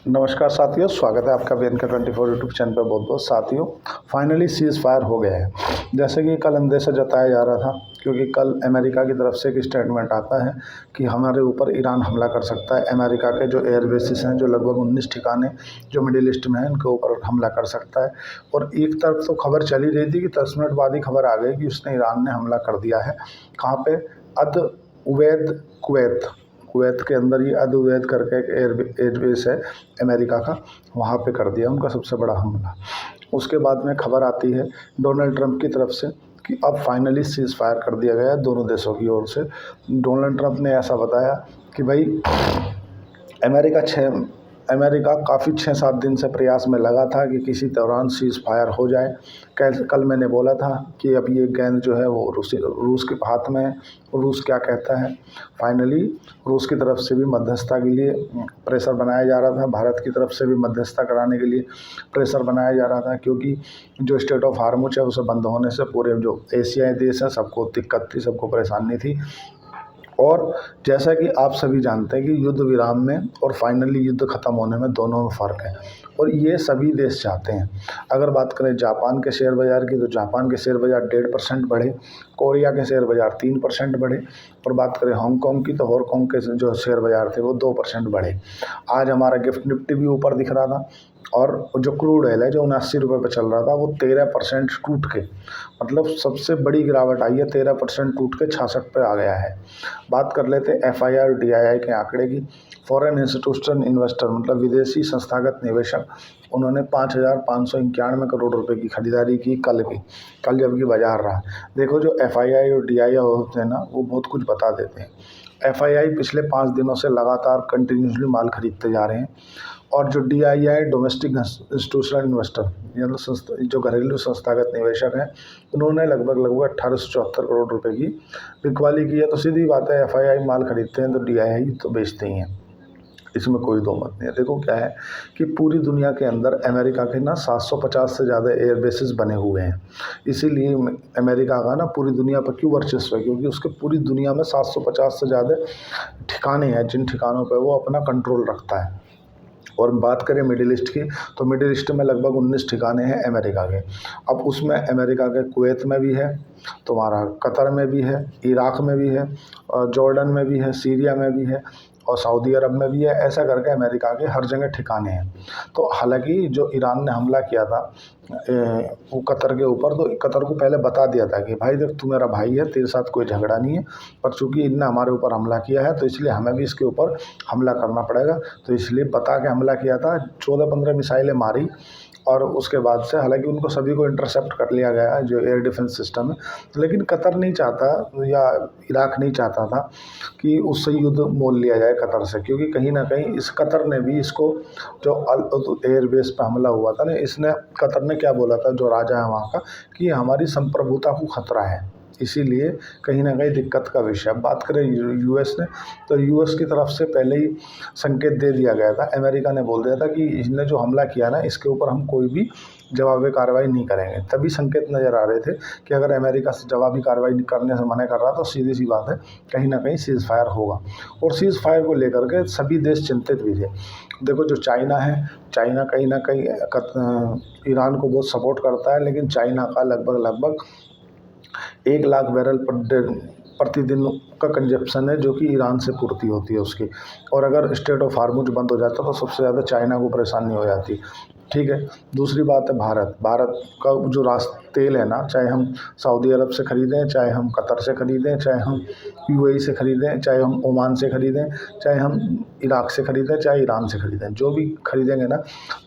नमस्कार साथियों, स्वागत है आपका BNK24 यूट्यूब चैनल पर। बहुत बहुत साथियों, फाइनली सीज़ फायर हो गया है। जैसे कि कल अंदेशा जताया जा रहा था, क्योंकि कल अमेरिका की तरफ से एक स्टेटमेंट आता है कि हमारे ऊपर ईरान हमला कर सकता है। अमेरिका के जो एयर बेसिस हैं, जो लगभग 19 ठिकाने जो मिडिल ईस्ट में हैं, उनके ऊपर हमला कर सकता है। और एक तरफ तो खबर चली रही थी कि 10 मिनट बाद ही खबर आ गई कि उसने ईरान ने हमला कर दिया है। कहाँ पे? अद उवैद, कुवैत के अंदर ही अद उवैद करके एक एयरबेस है अमेरिका का, वहाँ पे कर दिया उनका सबसे बड़ा हमला। उसके बाद में खबर आती है डोनाल्ड ट्रंप की तरफ से कि अब फाइनली सीज़ फायर कर दिया गया है दोनों देशों की ओर से। डोनाल्ड ट्रंप ने ऐसा बताया कि भाई अमेरिका काफ़ी 6-7 दिन से प्रयास में लगा था कि किसी दौरान सीज़ फायर हो जाए। कल मैंने बोला था कि अब ये गेंद जो है वो रूस के हाथ में है। रूस क्या कहता है? फाइनली रूस की तरफ से भी मध्यस्थता के लिए प्रेशर बनाया जा रहा था, भारत की तरफ से भी मध्यस्थता कराने के लिए प्रेशर बनाया जा रहा था, क्योंकि जो स्टेट ऑफ हार्मुज है उसे बंद होने से पूरे जो एशियाई देश हैं सबको दिक्कत थी, सबको परेशानी थी। और जैसा कि आप सभी जानते हैं कि युद्ध विराम में और फाइनली युद्ध ख़त्म होने में दोनों में फ़र्क है, और ये सभी देश चाहते हैं। अगर बात करें जापान के शेयर बाज़ार की, तो जापान के शेयर बाज़ार 1.5% बढ़े, कोरिया के शेयर बाज़ार 3% बढ़े, और बात करें हांगकांग की तो हांगकांग के जो शेयर बाज़ार थे वो 2% बढ़े। आज हमारा गिफ्ट निफ्टी भी ऊपर दिख रहा था, और जो क्रूड ऑयल है जो 79 रुपये पर चल रहा था वो 13% टूट के, मतलब सबसे बड़ी गिरावट आई है, 13% टूट के 66 पे आ गया है। बात कर लेते FII और DII के आंकड़े की। फॉरेन इंस्टीट्यूशनल इन्वेस्टर मतलब विदेशी संस्थागत निवेशक, उन्होंने 5,591 करोड़ रुपए की खरीदारी की कल जबकि बाजार रहा। देखो, जो FII और DII होते हैं ना, वो बहुत कुछ बता देते हैं। FII पिछले 5 दिनों से लगातार कंटिन्यूसली माल खरीदते जा रहे हैं, और जो DII डोमेस्टिक इंस्टीट्यूशनल इन्वेस्टर मतलब जो घरेलू संस्थागत निवेशक हैं, उन्होंने लगभग 1874 करोड़ रुपए की बिकवाली की है। तो सीधी बात है, FII माल खरीदते हैं तो DII तो बेचते ही हैं, इसमें कोई दो मत नहीं है। देखो क्या है कि पूरी दुनिया के अंदर अमेरिका के ना 750 से ज़्यादा एयर बेसिस बने हुए हैं। इसीलिए अमेरिका का ना पूरी दुनिया पर क्यों वर्चस्व है, क्योंकि उसके पूरी दुनिया में 750 से ज़्यादा ठिकाने हैं, जिन ठिकानों पर वो अपना कंट्रोल रखता है। और बात करें मिडिल ईस्ट की, तो मिडिल ईस्ट में लगभग 19 ठिकाने हैं अमेरिका के। अब उसमें अमेरिका के कुवैत में भी है, तुम्हारा कतर में भी है, इराक में भी है, और जॉर्डन में भी है, सीरिया में भी है, और सऊदी अरब में भी है। ऐसा करके अमेरिका के हर जगह ठिकाने हैं। तो हालांकि जो ईरान ने हमला किया था वो कतर के ऊपर, तो कतर को पहले बता दिया था कि भाई देख, तू मेरा भाई है, तेरे साथ कोई झगड़ा नहीं है, पर चूंकि इनने हमारे ऊपर हमला किया है तो इसलिए हमें भी इसके ऊपर हमला करना पड़ेगा। तो इसलिए बता के हमला किया था। 14-15 मिसाइलें मारी, और उसके बाद से हालांकि उनको सभी को इंटरसेप्ट कर लिया गया है, जो एयर डिफेंस सिस्टम है। लेकिन कतर नहीं चाहता, या इराक नहीं चाहता था कि उससे युद्ध मोल लिया जाए कतर से, क्योंकि कहीं ना कहीं इस कतर ने भी इसको, जो एयर बेस पर हमला हुआ था ना, इसने कतर ने क्या बोला था, जो राजा है वहाँ का, कि हमारी संप्रभुता को खतरा है, इसीलिए कहीं ना कहीं दिक्कत का विषय। अब बात करें US ने, तो US की तरफ से पहले ही संकेत दे दिया गया था। अमेरिका ने बोल दिया था कि इसने जो हमला किया ना, इसके ऊपर हम कोई भी जवाबी कार्रवाई नहीं करेंगे। तभी संकेत नज़र आ रहे थे कि अगर अमेरिका से जवाबी कार्रवाई करने से मना कर रहा तो सीधी सी बात है, कहीं ना कहीं सीज़ फायर होगा। और सीज़ फायर को लेकर के सभी देश चिंतित भी थे। देखो, जो चाइना है, चाइना कहीं ना कहीं ईरान को बहुत सपोर्ट करता है, लेकिन चाइना का लगभग 1 लाख बैरल प्रतिदिन का कंजप्शन है, जो कि ईरान से पूर्ति होती है उसकी। और अगर स्टेट ऑफ हार्मुज बंद हो जाता तो सबसे ज़्यादा चाइना को परेशानी हो जाती। ठीक है। दूसरी बात है भारत का जो तेल है ना, चाहे हम सऊदी अरब से ख़रीदें, चाहे हम कतर से ख़रीदें, चाहे हम UAE से ख़रीदें, चाहे हम ओमान से ख़रीदें, चाहे हम इराक से ख़रीदें, चाहे ईरान से ख़रीदें, जो भी ख़रीदेंगे ना,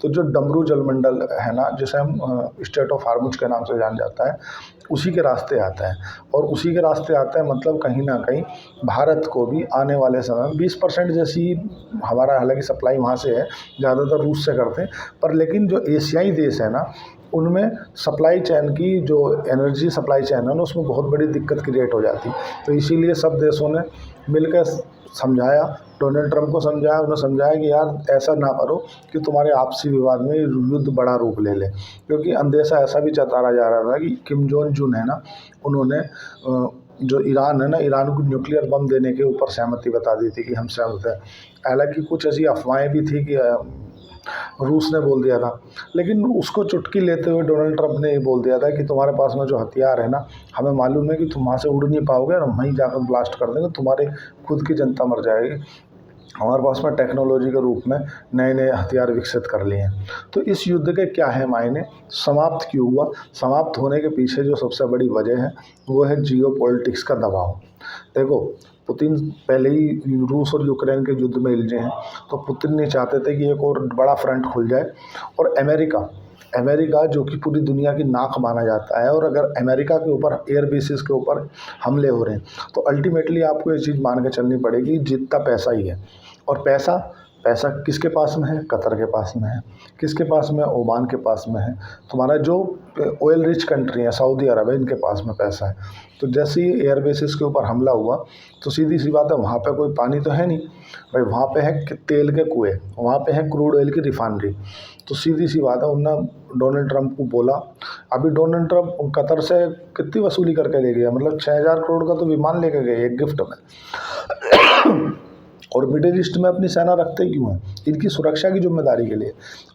तो जो डमरू जलमंडल है ना, जिसे हम स्टेट ऑफ हार्मुज के नाम से जान जाता है, उसी के रास्ते आता है। और उसी के रास्ते आता है मतलब कहीं ना कहीं भारत को भी आने वाले समय में 20% जैसी हमारा, हालांकि सप्लाई वहाँ से है, ज़्यादातर रूस से करते हैं, पर लेकिन जो एशियाई देश है ना, उनमें सप्लाई चेन की, जो एनर्जी सप्लाई चेन है ना, उसमें बहुत बड़ी दिक्कत क्रिएट हो जाती। तो इसीलिए सब देशों ने मिलकर समझाया, डोनाल्ड ट्रंप को समझाया, उन्हें समझाया कि यार ऐसा ना करो कि तुम्हारे आपसी विवाद में युद्ध बड़ा रूप ले ले। क्योंकि अंदेशा ऐसा भी जताया जा रहा था कि किम जोंग उन है ना, उन्होंने जो ईरान है ना, ईरान को न्यूक्लियर बम देने के ऊपर सहमति बता दी थी कि हम सहमत हैं। हालांकि कुछ ऐसी अफवाहें भी थी कि रूस ने बोल दिया था। लेकिन उसको चुटकी लेते हुए डोनाल्ड ट्रंप ने ये बोल दिया था कि तुम्हारे पास में जो हथियार है ना, हमें मालूम है कि तुम वहाँ से उड़ नहीं पाओगे और हम वहीं जाकर ब्लास्ट कर देंगे, तुम्हारे खुद की जनता मर जाएगी। हमारे पास में टेक्नोलॉजी के रूप में नए नए हथियार विकसित कर लिए हैं। तो इस युद्ध के क्या है मायने, समाप्त क्यों हुआ? समाप्त होने के पीछे जो सबसे बड़ी वजह है वो है जियो पॉलिटिक्स का दबाव। देखो, पुतिन पहले ही रूस और यूक्रेन के युद्ध में उलझे हैं, तो पुतिन नहीं चाहते थे कि एक और बड़ा फ्रंट खुल जाए। और अमेरिका जो कि पूरी दुनिया की नाक माना जाता है, और अगर अमेरिका के ऊपर एयर बेसिस के ऊपर हमले हो रहे हैं तो अल्टीमेटली आपको ये चीज़ मान के चलनी पड़ेगी, जीतता पैसा ही है। और पैसा पैसा किसके पास में है? कतर के पास में है। किसके पास में? ओमान के पास में है। तुम्हारा जो ऑयल रिच कंट्री है, सऊदी अरब है, इनके पास में पैसा है। तो जैसे ही एयर बेसिस के ऊपर हमला हुआ तो सीधी सी बात है, वहाँ पे कोई पानी तो है नहीं भाई, वहाँ पे है तेल के कुएँ, वहाँ पे है क्रूड ऑयल की रिफाइनरी। तो सीधी सी बात है, उन्होंने डोनाल्ड ट्रंप को बोला। अभी डोनाल्ड ट्रंप कतर से कितनी वसूली करके ले गया, मतलब 6,000 करोड़ का तो विमान लेके गए एक गिफ्ट में। और मिडिल ईस्ट में अपनी सेना रखते क्यों हैं? इनकी सुरक्षा की जिम्मेदारी के लिए।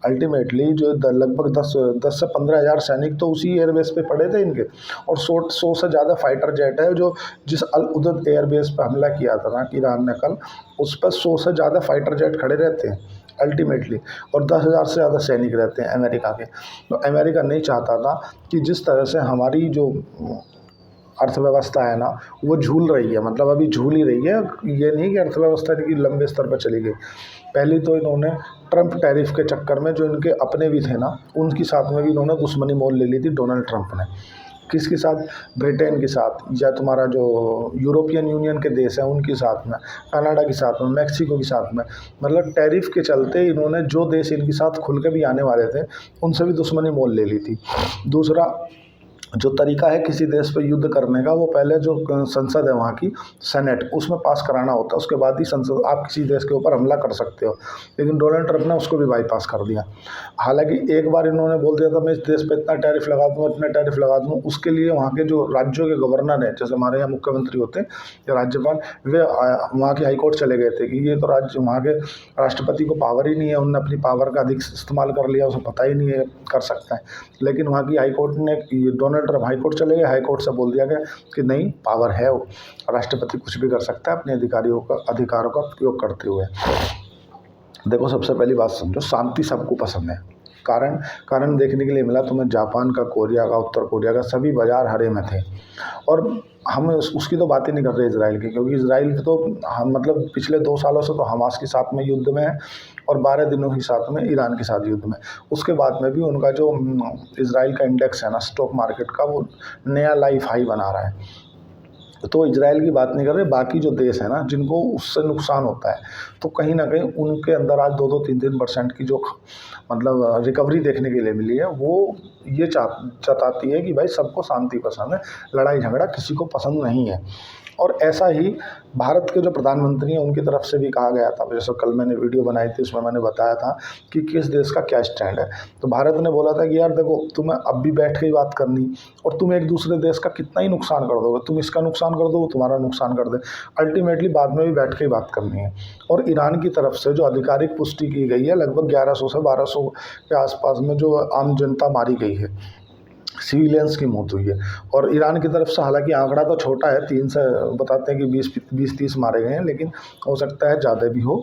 अल्टीमेटली जो लगभग 10 से 15 हज़ार सैनिक तो उसी एयरबेस पे पड़े थे इनके, और 100 से ज़्यादा फाइटर जेट है जो जिस अल उदद एयरबेस पे हमला किया था ना ईरान ने कल, उस पर 100 से ज़्यादा फाइटर जेट खड़े रहते हैं अल्टीमेटली, और 10,000 से ज़्यादा सैनिक रहते हैं अमेरिका के। तो अमेरिका नहीं चाहता था कि जिस तरह से हमारी जो अर्थव्यवस्था है ना वो झूल रही है, मतलब अभी झूल ही रही है। ये नहीं कि अर्थव्यवस्था की लंबे स्तर पर चली गई। पहले तो इन्होंने ट्रंप टैरिफ के चक्कर में जो इनके अपने भी थे ना, उनके साथ में भी इन्होंने दुश्मनी मोल ले ली थी डोनाल्ड ट्रंप ने। किसके साथ? ब्रिटेन के साथ, या तुम्हारा जो यूरोपियन यूनियन के देश हैं उनके साथ में, कनाडा के साथ में, मैक्सिको के साथ में। मतलब टैरिफ के चलते इन्होंने जो देश इनके साथ खुल के भी आने वाले थे उनसे भी दुश्मनी मोल ले ली थी। दूसरा जो तरीका है किसी देश पे युद्ध करने का, वो पहले जो संसद है वहाँ की सेनेट, उसमें पास कराना होता है, उसके बाद ही संसद आप किसी देश के ऊपर हमला कर सकते हो। लेकिन डोनाल्ड ट्रंप ने उसको भी बाईपास कर दिया। हालांकि एक बार इन्होंने बोल दिया था मैं इस देश पे इतना टैरिफ लगा दूँ, इतना टैरिफ लगा दूँ, उसके लिए वहाँ के जो राज्यों के गवर्नर हैं, जैसे हमारे यहाँ मुख्यमंत्री होते हैं या राज्यपाल, वे वहाँ की हाईकोर्ट चले गए थे कि ये तो राज्य वहाँ के राष्ट्रपति को पावर ही नहीं है, उन्होंने अपनी पावर का अधिक इस्तेमाल कर लिया, उसे पता ही नहीं है कर सकता है। लेकिन वहाँ की हाईकोर्ट ने, डोनाल्ड ट्रंप हाईकोर्ट चले गए, हाईकोर्ट से बोल दिया गया कि नहीं, पावर है, वो राष्ट्रपति कुछ भी कर सकता है अपने अधिकारों का उपयोग करते हुए। देखो, सबसे पहली बात समझो, शांति सबको पसंद है। कारण देखने के लिए मिला तुम्हें, जापान का, कोरिया का, उत्तर कोरिया का, सभी बाजार हरे में थे। और हम उसकी तो बात ही नहीं कर रहे इसराइल की, क्योंकि इसराइल तो हम मतलब पिछले 2 सालों से तो हमास के साथ में युद्ध में है, और 12 दिनों के साथ में ईरान के साथ युद्ध में। उसके बाद में भी उनका जो इसराइल का इंडेक्स है ना स्टॉक मार्केट का, वो नया लाइफ हाई बना रहा है। तो इजराइल की बात नहीं कर रहे, बाकी जो देश है ना जिनको उससे नुकसान होता है, तो कहीं ना कहीं उनके अंदर आज 2-2, 3-3% की जो मतलब रिकवरी देखने के लिए मिली है, वो ये जताती है कि भाई सबको शांति पसंद है, लड़ाई झगड़ा किसी को पसंद नहीं है। और ऐसा ही भारत के जो प्रधानमंत्री हैं उनकी तरफ से भी कहा गया था, जैसे कल मैंने वीडियो बनाई थी उसमें मैंने बताया था कि किस देश का क्या स्टैंड है। तो भारत ने बोला था कि यार देखो, तुम्हें अब भी बैठ के ही बात करनी, और तुम एक दूसरे देश का कितना ही नुकसान कर दोगे, तुम इसका नुकसान कर दो, वो तुम्हारा नुकसान कर दे, अल्टीमेटली बाद में भी बैठ के ही बात करनी है। और ईरान की तरफ से जो आधिकारिक पुष्टि की गई है, लगभग 1100 से 1200 के आसपास में जो आम जनता मारी गई है, सिविलियंस की मौत हुई है। और ईरान की तरफ से हालांकि आंकड़ा तो छोटा है, 3 से बताते हैं कि 20-30 मारे गए हैं, लेकिन हो सकता है ज़्यादा भी हो।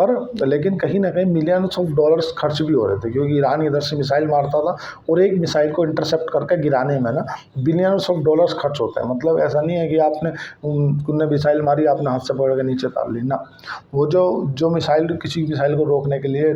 पर लेकिन कहीं ना कहीं मिलियंस ऑफ डॉलर्स खर्च भी हो रहे थे, क्योंकि ईरान इधर से मिसाइल मारता था, और एक मिसाइल को इंटरसेप्ट करके गिराने में ना बिलियंस ऑफ डॉलर्स खर्च होते हैं। मतलब ऐसा नहीं है कि आपने उनने मिसाइल मारी, आपने हाथ से पकड़ के नीचे तार ली ना। वो जो मिसाइल, किसी मिसाइल को रोकने के लिए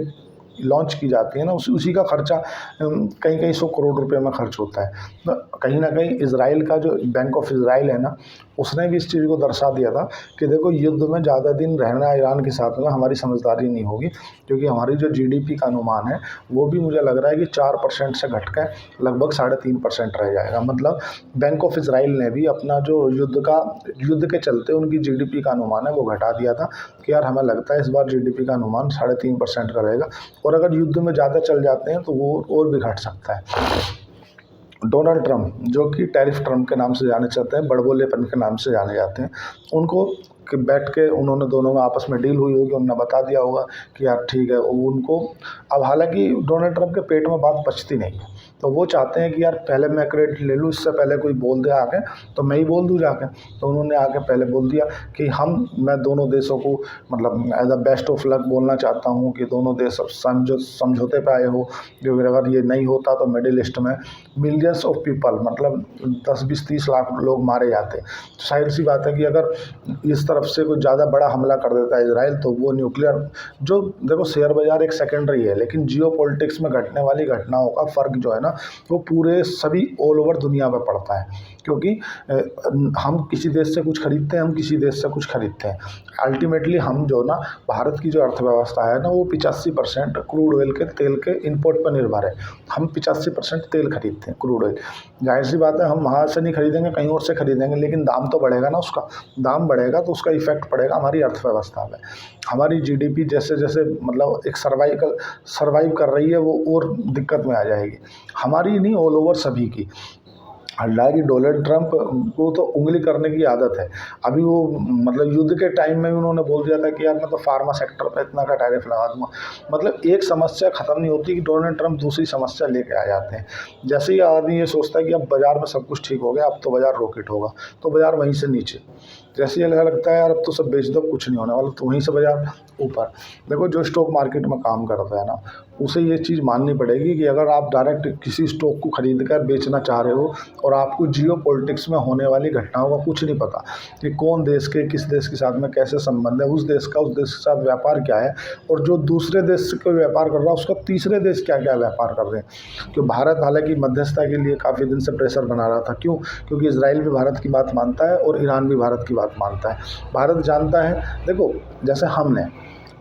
लॉन्च की जाती है ना, उसी का खर्चा कहीं 100 करोड़ रुपए में खर्च होता है। तो कहीं ना कहीं इजराइल का जो बैंक ऑफ इजराइल है ना, उसने भी इस चीज़ को दर्शा दिया था कि देखो, युद्ध में ज़्यादा दिन रहना ईरान के साथ में हमारी समझदारी नहीं होगी, क्योंकि हमारी जो जीडीपी का अनुमान है वो भी मुझे लग रहा है कि 4% से घट कर लगभग 3.5% रह जाएगा। मतलब बैंक ऑफ इजराइल ने भी अपना जो युद्ध के चलते उनकी जीडीपी का अनुमान है वो घटा दिया था कि यार हमें लगता है इस बार जीडीपी का अनुमान 3.5% का रहेगा, और अगर युद्ध में ज़्यादा चल जाते हैं तो वो और भी घट सकता है। डोनाल्ड ट्रंप, जो कि टैरिफ ट्रंप के नाम से जाने जाते हैं, बड़बोलेपन के नाम से जाने जाते हैं, उनको कि बैठ के उन्होंने दोनों में आपस में डील हुई होगी, उन्होंने बता दिया होगा कि यार ठीक है उनको। अब हालांकि डोनाल्ड ट्रंप के पेट में बात पचती नहीं है, तो वो चाहते हैं कि यार पहले मैं क्रेडिट ले लूँ, इससे पहले कोई बोल दे आके तो मैं ही बोल दूँ जाके। तो उन्होंने आके पहले बोल दिया कि मैं दोनों देशों को मतलब as a best of luck बोलना चाहता हूँ कि दोनों देश समझौते पे आए हो, जो अगर ये नहीं होता तो मिडिल ईस्ट में मिलियंस ऑफ पीपल मतलब 10-20-30 लाख लोग मारे जाते। तो जाहिर सी बात है कि अगर इस तरफ से कोई ज़्यादा बड़ा हमला कर देता है इजराइल, तो वो न्यूक्लियर जो देखो शेयर बाज़ार एक सेकेंडरी है, लेकिन जियो पॉलिटिक्स में घटने वाली घटनाओं का फ़र्क जो है ना वो पूरे सभी ऑल ओवर दुनिया में पड़ता है। क्योंकि हम किसी देश से कुछ खरीदते हैं, हम किसी देश से कुछ खरीदते हैं, अल्टीमेटली हम जो ना भारत की जो अर्थव्यवस्था है ना वो 85% क्रूड ऑयल के तेल के इंपोर्ट पर निर्भर है। हम 85% तेल खरीदते हैं, क्रूड ऑयल। जाहिर सी बात है हम वहाँ से नहीं खरीदेंगे, कहीं और से खरीदेंगे, लेकिन दाम तो बढ़ेगा ना, उसका दाम बढ़ेगा तो उसका इफेक्ट पड़ेगा हमारी अर्थव्यवस्था में। हमारी जीडीपी जैसे जैसे मतलब एक सर्वाइव कर रही है वो और दिक्कत में आ जाएगी, हमारी नहीं ऑल ओवर सभी की। हालांकि डोनाल्ड ट्रंप को तो उंगली करने की आदत है। अभी वो मतलब युद्ध के टाइम में भी उन्होंने बोल दिया था कि यार मैं तो फार्मा सेक्टर पे इतना का टैरिफ लगा दूंगा। मतलब एक समस्या ख़त्म नहीं होती कि डोनाल्ड ट्रंप दूसरी समस्या लेके आ जाते हैं। जैसे ही आदमी ये सोचता है कि अब बाज़ार में सब कुछ ठीक हो गया, अब तो बाज़ार रॉकेट होगा, तो बाज़ार वहीं से नीचे। जैसे ये लगता है यार अब तो सब बेच दो, कुछ नहीं होने वाला, तो वहीं से बाज़ार ऊपर। देखो जो स्टॉक मार्केट में काम करता है ना, उसे ये चीज़ माननी पड़ेगी कि अगर आप डायरेक्ट किसी स्टॉक को खरीद कर बेचना चाह रहे हो और आपको जियो पॉलिटिक्स में होने वाली घटनाओं का कुछ नहीं पता कि कौन देश के किस देश के साथ में कैसे संबंध है, उस देश का उस देश के साथ व्यापार क्या है, और जो दूसरे देश से कोई व्यापार कर रहा है उसका तीसरे देश क्या क्या व्यापार कर रहे हैं। क्यों भारत हालांकि मध्यस्थता के लिए काफ़ी दिन से प्रेशर बना रहा था, क्यों? क्योंकि इजराइल भी भारत की बात मानता है और ईरान भी भारत की बात मानता है। भारत जानता है, देखो जैसे हमने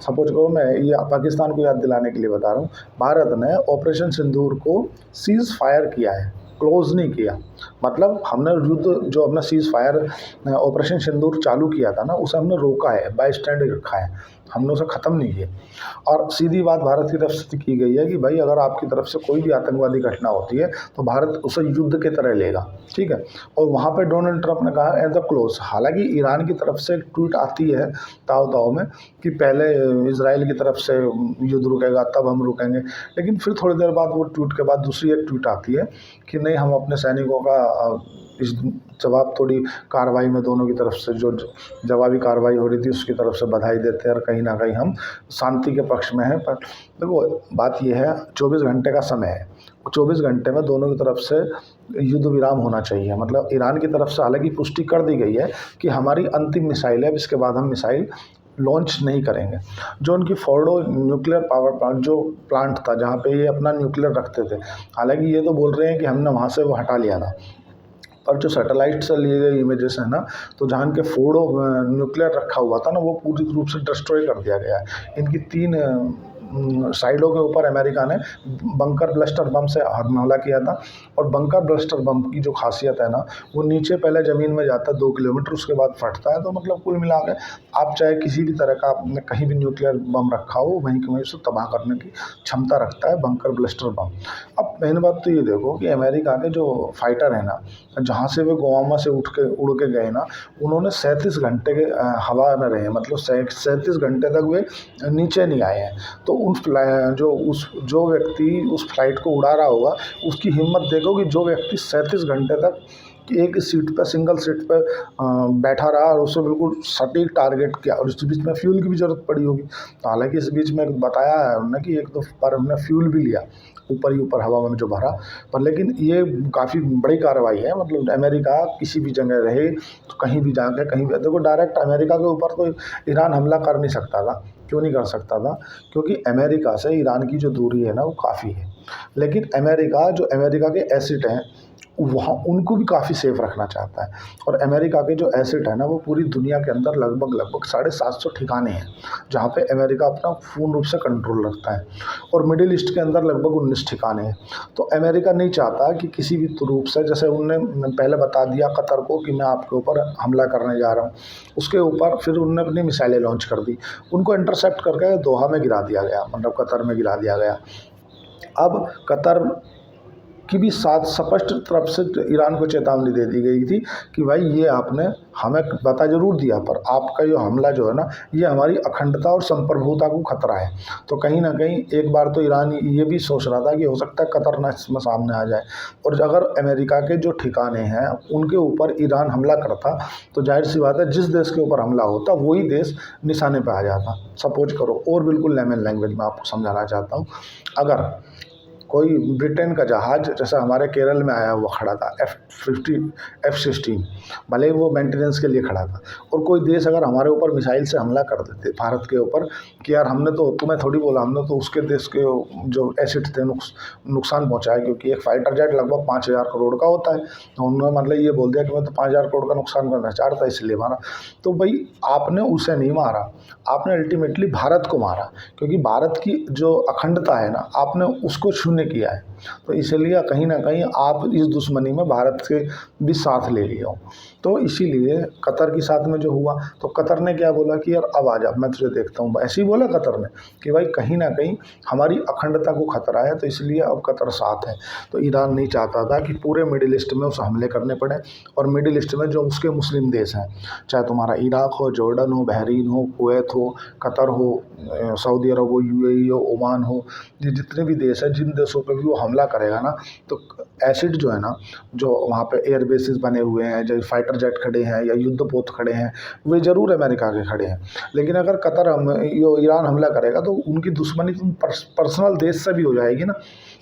सपोज करो, मैं ये पाकिस्तान को याद दिलाने के लिए बता रहा हूँ, भारत ने ऑपरेशन सिंदूर को सीज फायर किया है, क्लोज नहीं किया। मतलब हमने युद्ध जो अपना सीज फायर ऑपरेशन सिंदूर चालू किया था ना, उसे हमने रोका है, बाय स्टैंड रखा है, हमने उसे ख़त्म नहीं किया। और सीधी बात भारत की तरफ से की गई है कि भाई अगर आपकी तरफ से कोई भी आतंकवादी घटना होती है तो भारत उसे युद्ध के तरह लेगा, ठीक है। और वहाँ पे डोनाल्ड ट्रंप ने कहा एज अ क्लोज। हालांकि ईरान की तरफ से एक ट्वीट आती है ताव में कि पहले इजराइल की तरफ से युद्ध रुकेगा तब हम रुकेंगे, लेकिन फिर थोड़ी देर बाद वो ट्वीट के बाद दूसरी एक ट्वीट आती है कि नहीं, हम अपने सैनिकों का इस जवाब थोड़ी कार्रवाई में दोनों की तरफ से जो जवाबी कार्रवाई हो रही थी उसकी तरफ से बधाई देते हैं और कहीं ना कहीं हम शांति के पक्ष में हैं। पर देखो बात यह है 24 घंटे का समय है, 24 घंटे में दोनों की तरफ से युद्ध विराम होना चाहिए। मतलब ईरान की तरफ से हालांकि पुष्टि कर दी गई है कि हमारी अंतिम मिसाइल है, इसके बाद हम मिसाइल लॉन्च नहीं करेंगे। जो उनकी फोर्डो न्यूक्लियर पावर प्लांट जो प्लांट था जहाँ पे ये अपना न्यूक्लियर रखते थे, हालांकि ये तो बोल रहे हैं कि हमने वहाँ से वो हटा लिया था, और जो सैटेलाइट से लिए गए इमेजेस हैं ना, तो जहाँ के फोर्डो न्यूक्लियर रखा हुआ था ना वो पूरी रूप से डिस्ट्रॉय कर दिया गया है। इनकी 3 साइडों के ऊपर अमेरिका ने बंकर ब्लास्टर बम से हमला किया था। और बंकर ब्लास्टर बम की जो खासियत है ना, वो नीचे पहले ज़मीन में जाता है 2 किलोमीटर, उसके बाद फटता है। तो मतलब कुल मिला के आप चाहे किसी भी तरह का आपने कहीं भी न्यूक्लियर बम रखा हो, वहीं के वहीं से तबाह करने की क्षमता रखता है बंकर ब्लास्टर बम। अब मेन बात तो ये देखो कि अमेरिका के जो फाइटर है ना, जहाँ से वे गोवामा से उड़ के गए ना, उन्होंने 37 घंटे के हवा में रहे, मतलब 37 घंटे तक वे नीचे नहीं आए हैं। तो जो व्यक्ति उस फ्लाइट को उड़ा रहा होगा उसकी हिम्मत देखो कि जो व्यक्ति 37 घंटे तक एक सीट पर सिंगल सीट पर बैठा रहा और उससे बिल्कुल सटीक टारगेट किया, और इस बीच में फ्यूल की भी ज़रूरत पड़ी होगी। तो हालांकि इस बीच में बताया है उन्होंने कि एक दो बार हमने फ्यूल भी लिया ऊपर ही ऊपर हवा में जो भरा, पर लेकिन ये काफ़ी बड़ी कार्रवाई है। मतलब अमेरिका किसी भी जगह रहे तो कहीं भी जाके कहीं भी देखो, डायरेक्ट अमेरिका के ऊपर तो ईरान हमला कर नहीं सकता था। क्यों नहीं कर सकता था? क्योंकि अमेरिका से ईरान की जो दूरी है ना वो काफ़ी है। लेकिन अमेरिका के एसेट हैं वहाँ उनको भी काफ़ी सेफ रखना चाहता है। और अमेरिका के जो एसेट है ना वो पूरी दुनिया के अंदर लगभग 750 ठिकाने हैं जहाँ पे अमेरिका अपना पूर्ण रूप से कंट्रोल रखता है। और मिडिल ईस्ट के अंदर लगभग 19 ठिकाने हैं। तो अमेरिका नहीं चाहता कि किसी भी रूप से, जैसे उनने पहले बता दिया कतर को कि मैं आपके ऊपर हमला करने जा रहा हूँ, उसके ऊपर फिर उन्होंने अपनी मिसाइलें लॉन्च कर दी, उनको इंटरसेप्ट करके दोहा में गिरा दिया गया, मतलब कतर में गिरा दिया गया। अब कतर की भी साथ स्पष्ट तरफ से ईरान को चेतावनी दे दी गई थी कि भाई ये आपने हमें बता जरूर दिया, पर आपका जो हमला जो है ना, ये हमारी अखंडता और संप्रभुता को खतरा है। तो कहीं ना कहीं एक बार तो ईरान ये भी सोच रहा था कि हो सकता है कतर ना इसमें सामने आ जाए, और अगर अमेरिका के जो ठिकाने हैं उनके ऊपर ईरान हमला करता तो जाहिर सी बात है जिस देश के ऊपर हमला होता वही देश निशाने पर आ जाता। सपोज करो, और बिल्कुल लेमन लैंग्वेज में आपको समझाना चाहता हूँ, अगर कोई ब्रिटेन का जहाज़ जैसा हमारे केरल में आया हुआ खड़ा था F-16, भले ही वो मेंटेनेंस के लिए खड़ा था, और कोई देश अगर हमारे ऊपर मिसाइल से हमला कर देते भारत के ऊपर कि यार हमने तो तुम्हें थोड़ी बोला, हमने तो उसके देश के जो एसिड थे नुकसान पहुंचाया, क्योंकि एक फाइटर जेट लगभग 5,000 करोड़ का होता है, तो उन्होंने मतलब ये बोल दिया कि मैं तो 5,000 करोड़ का नुकसान करना चाह रहा था इसलिए मारा। तो भाई आपने उसे नहीं मारा, आपने अल्टीमेटली भारत को मारा, क्योंकि भारत की जो अखंडता है ना, आपने उसको छूने किया है। तो इसलिए कहीं ना कहीं आप इस दुश्मनी में भारत के भी साथ ले लिया हो। तो इसीलिए कतर के साथ में जो हुआ, तो कतर ने क्या बोला कि यार अब आ जा, मैं तुझे देखता हूँ, ऐसे ही बोला कतर ने कि भाई कहीं ना कहीं हमारी अखंडता को खतरा है, तो इसलिए अब कतर साथ है। तो ईरान नहीं चाहता था कि पूरे मिडिल ईस्ट में उसे हमले करने पड़े, और मिडिल ईस्ट में जो उसके मुस्लिम देश हैं, चाहे तुम्हारा इराक हो, जॉर्डन हो, बहरीन हो, कुवैत हो, कतर हो, सऊदी अरब हो, UAE हो, ओमान हो, ये जितने भी देश हैं, जिन देशों पर भी वो हमला करेगा ना, तो एसिड जो है ना, जो वहाँ पे एयर बेसिस बने हुए हैं, जो फाइटर जेट खड़े हैं या युद्धपोत खड़े हैं, वे ज़रूर अमेरिका के खड़े हैं। लेकिन अगर कतर ईरान हमला करेगा तो उनकी दुश्मनी तो पर्सनल देश से भी हो जाएगी ना,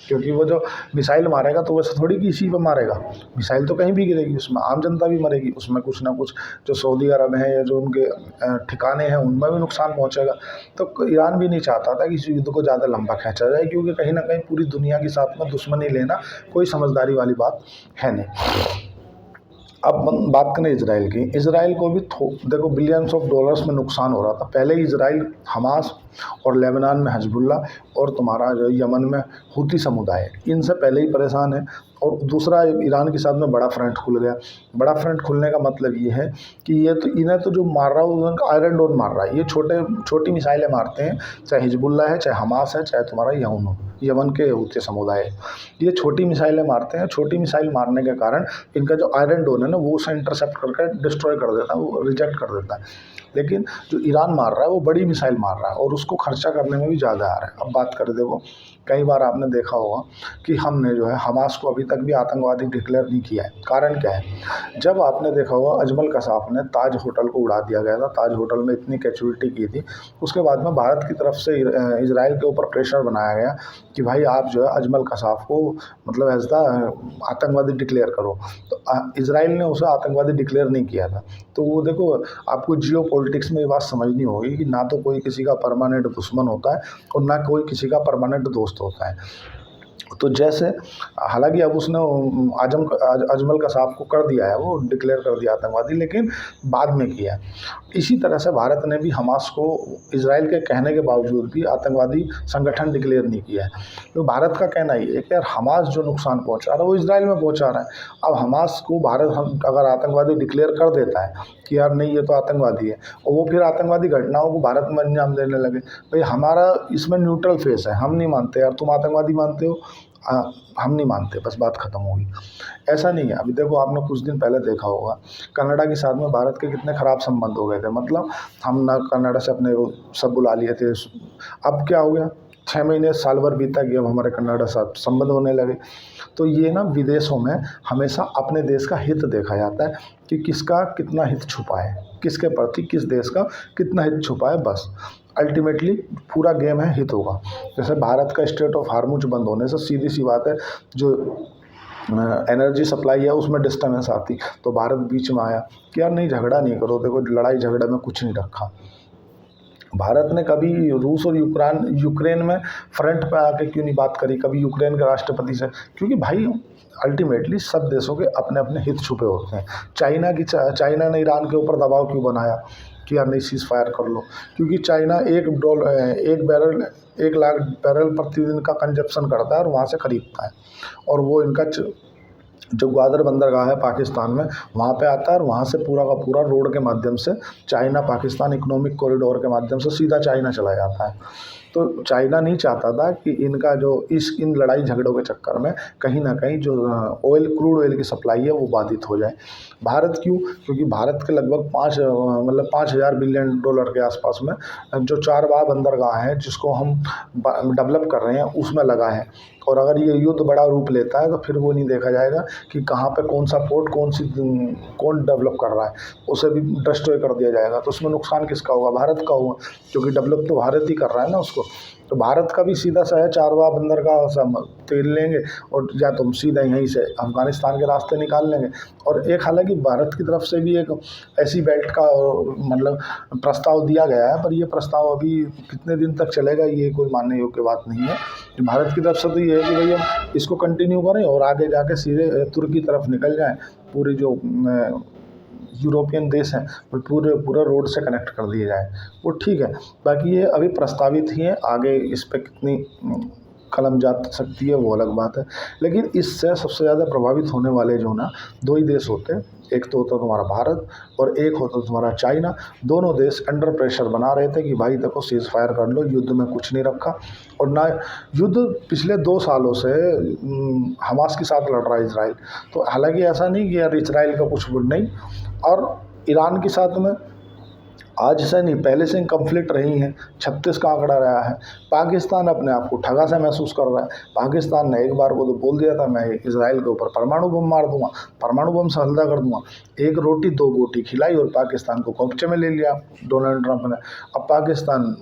क्योंकि वो जो मिसाइल मारेगा तो वैसे थोड़ी किसी पर मारेगा, मिसाइल तो कहीं भी गिरेगी, उसमें आम जनता भी मरेगी, उसमें कुछ ना कुछ जो सऊदी अरब है या जो उनके ठिकाने हैं उनमें भी नुकसान पहुंचेगा। तो ईरान भी नहीं चाहता था कि इस युद्ध को ज़्यादा लंबा खींचा जाए, क्योंकि कहीं ना कहीं पूरी दुनिया के साथ में दुश्मनी लेना कोई समझदारी वाली बात है नहीं। अब बात करें इसराइल की, इसराइल को भी देखो बिलियंस ऑफ डॉलर्स में नुकसान हो रहा था। पहले ही इसराइल हमास और लेबनान में हिजबुल्ला और तुम्हारा जो यमन में हुती समुदाय, इनसे पहले ही परेशान है। और दूसरा ईरान के साथ में बड़ा फ्रंट खुल गया। बड़ा फ्रंट खुलने का मतलब ये है कि ये तो इन्हें तो जो मार रहा है उनका आयरन डोम मार रहा है, ये छोटी मिसाइलें मारते हैं, चाहे हिजबुल्ला है, चाहे हमास है, चाहे तुम्हारा यमन के हुती समुदाय है, ये छोटी मिसाइलें मारते हैं। छोटी मिसाइल मारने के कारण इनका जो आयरन डोम है ना, वो उसे इंटरसेप्ट करके डिस्ट्रॉय कर देता है, वो रिजेक्ट कर देता है। लेकिन जो ईरान मार रहा है वो बड़ी मिसाइल मार रहा है, और उसको खर्चा करने में भी ज़्यादा आ रहा है। अब बात कर देखो, कई बार आपने देखा होगा कि हमने जो है हमास को अभी तक भी आतंकवादी डिक्लेयर नहीं किया है। कारण क्या है? जब आपने देखा होगा अजमल कसाब ने ताज होटल को उड़ा दिया गया था, ताज होटल में इतनी कैचुअलिटी की थी, उसके बाद में भारत की तरफ से इजराइल के ऊपर प्रेशर बनाया गया कि भाई आप जो है अजमल कसाब को मतलब एज द आतंकवादी डिक्लेयर करो। तो इजराइल ने उसे आतंकवादी डिक्लेयर नहीं किया था। तो वो देखो, आपको जियो पॉलिटिक्स में ये बात समझनी होगी कि ना तो कोई किसी का परमानेंट दुश्मन होता है और ना कोई किसी का परमानेंट दोस्त होता है। तो जैसे हालांकि अब उसने अजमल कसाब को कर दिया है, वो डिक्लेयर कर दिया आतंकवादी, लेकिन बाद में किया। इसी तरह से भारत ने भी हमास को इजराइल के कहने के बावजूद भी आतंकवादी संगठन डिक्लेयर नहीं किया है। तो भारत का कहना ये है कि यार हमास जो नुकसान पहुंचा रहा है वो इजराइल में पहुंचा रहा है। अब हमास को भारत अगर आतंकवादी डिक्लेयर कर देता है कि यार नहीं ये तो आतंकवादी है, और वो फिर आतंकवादी घटनाओं को भारत में अंजाम देने लगे, भाई हमारा इसमें न्यूट्रल फेस है, हम नहीं मानते यार, तुम आतंकवादी मानते हो, हम नहीं मानते, बस बात ख़त्म होगी। ऐसा नहीं है। अभी देखो, आपने कुछ दिन पहले देखा होगा कनाडा के साथ में भारत के कितने ख़राब संबंध हो गए थे, मतलब हम ना कनाडा से अपने सब बुला लिए थे। अब क्या हो गया, 6 महीने साल भर बीता गया, अब हमारे कनाडा साथ संबंध होने लगे। तो ये ना विदेशों में हमेशा अपने देश का हित देखा जाता है कि किसका कितना हित छुपा है, किसके प्रति किस देश का कितना हित छुपा है, बस अल्टीमेटली पूरा गेम है हितों का। जैसे भारत का स्ट्रेट ऑफ हार्मुज बंद होने से सीधी सी बात है, जो एनर्जी सप्लाई है उसमें डिस्टर्बेंस आती, तो भारत बीच में आया कि यार नहीं, झगड़ा नहीं करो, देखो लड़ाई झगड़े में कुछ नहीं रखा। भारत ने कभी रूस और यूक्रेन में फ्रंट पे आके क्यों नहीं बात करी, कभी यूक्रेन के राष्ट्रपति से? क्योंकि भाई अल्टीमेटली सब देशों के अपने अपने हित छुपे होते हैं। चाइना ने ईरान के ऊपर दबाव क्यों बनाया कि यार नहीं सीज़ फायर कर लो? क्योंकि चाइना 1 लाख बैरल प्रतिदिन का कंजप्शन करता है और वहाँ से खरीदता है, और वो इनका जो ग्वादर बंदरगाह है पाकिस्तान में, वहाँ पे आता है, और वहाँ से पूरा का पूरा रोड के माध्यम से चाइना पाकिस्तान इकोनॉमिक कॉरिडोर के माध्यम से सीधा चाइना चला जाता है। तो चाइना नहीं चाहता था कि इनका जो इन लड़ाई झगड़ों के चक्कर में कहीं ना कहीं जो क्रूड ऑयल की सप्लाई है वो बाधित हो जाए। भारत क्यों? क्योंकि भारत के लगभग 5,000 बिलियन डॉलर के आसपास में जो 4 बंदरगाह हैं जिसको हम डेवलप कर रहे हैं उसमें लगा है। और अगर ये युद्ध बड़ा रूप लेता है तो फिर वो नहीं देखा जाएगा कि कहाँ पे कौन सा पोर्ट कौन डेवलप कर रहा है, उसे भी डिस्ट्रॉय कर दिया जाएगा। तो उसमें नुकसान किसका होगा? भारत का होगा, क्योंकि डेवलप तो भारत ही कर रहा है ना उसको। तो भारत का भी सीधा सा है, 4 बंदरगाह सब तेल लेंगे और या तुम सीधा यहीं से अफगानिस्तान के रास्ते निकाल लेंगे। और एक हालांकि भारत की तरफ से भी एक ऐसी बेल्ट का मतलब प्रस्ताव दिया गया है, पर ये प्रस्ताव अभी कितने दिन तक चलेगा ये कोई मानने योग्य बात नहीं है। भारत की तरफ से तो ये है कि भाई हम इसको कंटिन्यू करें और आगे जाके सीधे तुर्की तरफ निकल जाएं। पूरी जो यूरोपियन देश हैं वो पूरे रोड से कनेक्ट कर दिए जाए, वो ठीक है। बाकी ये अभी प्रस्तावित ही है, आगे इस पर कितनी कलम जा सकती है वो अलग बात है। लेकिन इससे सबसे ज़्यादा प्रभावित होने वाले जो ना 2 ही देश होते हैं, एक तो होता तुम्हारा भारत और एक होता तुम्हारा चाइना। दोनों देश अंडर प्रेशर बना रहे थे कि भाई देखो सीज़ फायर कर लो, युद्ध में कुछ नहीं रखा। और ना युद्ध पिछले 2 सालों से हमास के साथ लड़ रहा है इजराइल। तो हालांकि ऐसा नहीं कि यार इजराइल का कुछ नहीं, और ईरान के साथ में आज से नहीं पहले से कंफ्लिक्ट रही हैं। 36 का आंकड़ा रहा है। पाकिस्तान अपने आप को ठगा सा महसूस कर रहा है। पाकिस्तान ने एक बार को तो बोल दिया था मैं इजराइल के ऊपर परमाणु बम मार दूंगा, परमाणु बम से हल्ला कर दूंगा। एक रोटी 2 बोटी खिलाई और पाकिस्तान को कब्जे में ले लिया डोनाल्ड ट्रंप ने। अब पाकिस्तान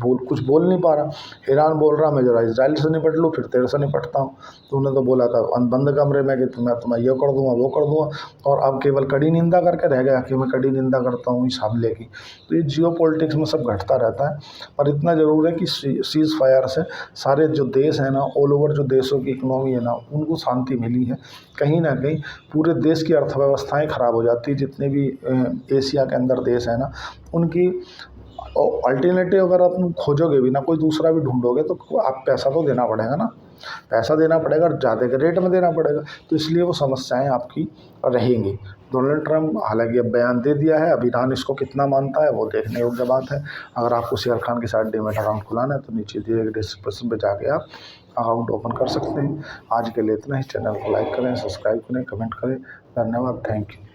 कुछ बोल नहीं पा रहा। ईरान बोल रहा मैं जरा इजराइल से निपट लूँ, फिर तेरे से निपटता हूँ। तो उन्होंने तो बोला था बंद कमरे में कि मैं तुम्हें ये कर दूंगा वो कर दूंगा, और अब केवल कड़ी निंदा करके रह गया कि मैं कड़ी निंदा करता हूँ इस हमले की। तो ये जियो पॉलिटिक्स में सब घटता रहता है। पर इतना ज़रूर है कि सीज़ फायर से सारे जो देश हैं ना, ऑल ओवर जो देशों की इकोनॉमी है ना, उनको शांति मिली है। कहीं ना कहीं पूरे देश की अर्थव्यवस्थाएँ ख़राब हो जाती है। जितने भी एशिया के अंदर देश हैं ना, उनकी अल्टरनेटिव अगर आप खोजोगे भी ना, कोई दूसरा भी ढूंढोगे तो आप पैसा तो देना पड़ेगा ना, पैसा देना पड़ेगा और ज़्यादा के रेट में देना पड़ेगा। तो इसलिए वो समस्याएं आपकी रहेंगी। डोनाल्ड ट्रंप हालांकि अब बयान दे दिया है, अब ईरान इसको कितना मानता है वो देखने योग्य बात है। अगर आपको शेयर खान के साथ डीमैट अकाउंट खुलाना है तो नीचे दिए गए डिस्क्रिप्शन पर जाके आप अकाउंट ओपन कर सकते हैं। आज के लिए इतना ही। चैनल को लाइक करें, सब्सक्राइब करें, कमेंट करें। धन्यवाद, थैंक यू।